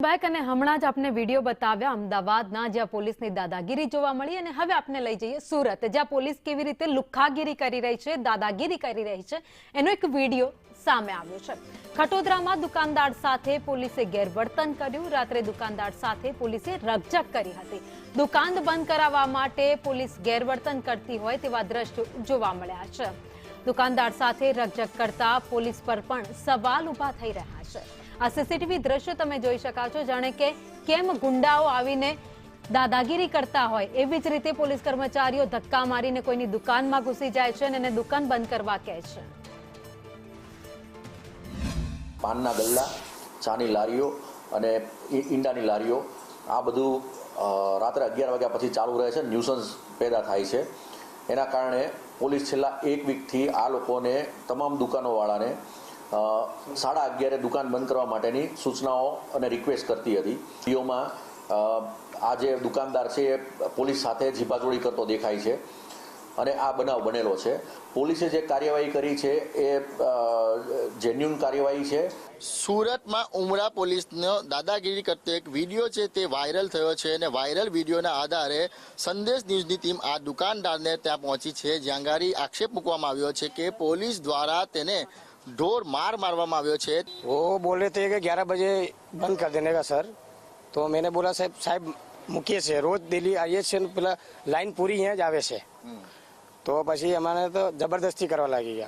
Back અને હમણાં જ આપને વિડીયો બતાવ્યા અમદાવાદના જ્યાં પોલીસની દાદાગીરી જોવા મળી અને હવે આપને લઈ જઈએ સુરત જ્યાં પોલીસ કેવી રીતે લુખ્ખાગીરી કરી રહી છે, દાદાગીરી કરી રહી છે એનો એક વિડીયો સામે આવ્યો છે। ખટોદરામાં દુકાનદાર સાથે પોલીસે ગેરવર્તન કર્યું। રાત્રે દુકાનદાર સાથે પોલીસે રકઝક કરી હતી। દુકાન બંધ કરાવવા માટે પોલીસ ગેરવર્તન કરતી હોય તેવા દ્રશ્યો જોવા મળ્યા છે। દુકાનદાર સાથે રકઝક કરતા પોલીસ પર પણ સવાલ ઉભા થઈ રહ્યા છે। આ સીસીટીવી દ્રશ્ય તમે જોઈ શકો છો, જાણે કે કેમ ગુંડાઓ આવીને દાદાગીરી કરતા હોય એવી જ રીતે પોલીસ કર્મચારીઓ ધક્કા મારીને કોઈની દુકાનમાં ઘૂસી જાય છે અને એને દુકાન બંધ કરવા કહે છે। પાનના ગલ્લા, ચાની લારીઓ અને ઈંડાની લારીઓ આ બધું રાત્રે 11 વાગ્યા પછી ચાલુ રહે છે। ન્યુસન્સ પેદા થાય છે। એના કારણે પોલીસ છેલ્લા એક વીકથી આ લોકોને તમામ દુકાનોવાળાને 11:30 દુકાન બંધ કરવા માટેની સૂચનાઓ અને રિક્વેસ્ટ કરતી હતી। વિડીયોમાં આ જે દુકાનદાર છે એ પોલીસ સાથે ઝીપાઝોડી કરતો દેખાય છે અને આ બનાવ બનેલો છે। પોલીસે જે કાર્યવાહી કરી છે એ જેન્યુન કાર્યવાહી છે। સુરતમાં ઉમરા પોલીસનો દાદાગીરી કરતો એક વિડીયો છે તે વાયરલ થયો છે અને વાયરલ વિડીયોના આધારે સંદેશ ન્યૂઝની ટીમ આ દુકાનદારને ત્યાં પહોંચી છે, જ્યાં ગાડી આક્ષેપ મૂકવામાં આવ્યો છે કે પોલીસ દ્વારા તેને ढोर मार मारवामा આવ્યો છે। वो बोले थे कि 11 बजे बंद कर देने का सर, तो मैंने बोला साहब मुखिया से रोज दिल्ली आइए से પેલા લાઈન પૂરી અહીંયા જ આવે છે, તો પછી અમારે તો જબરદસ્તી કરવા લાગી ગયા।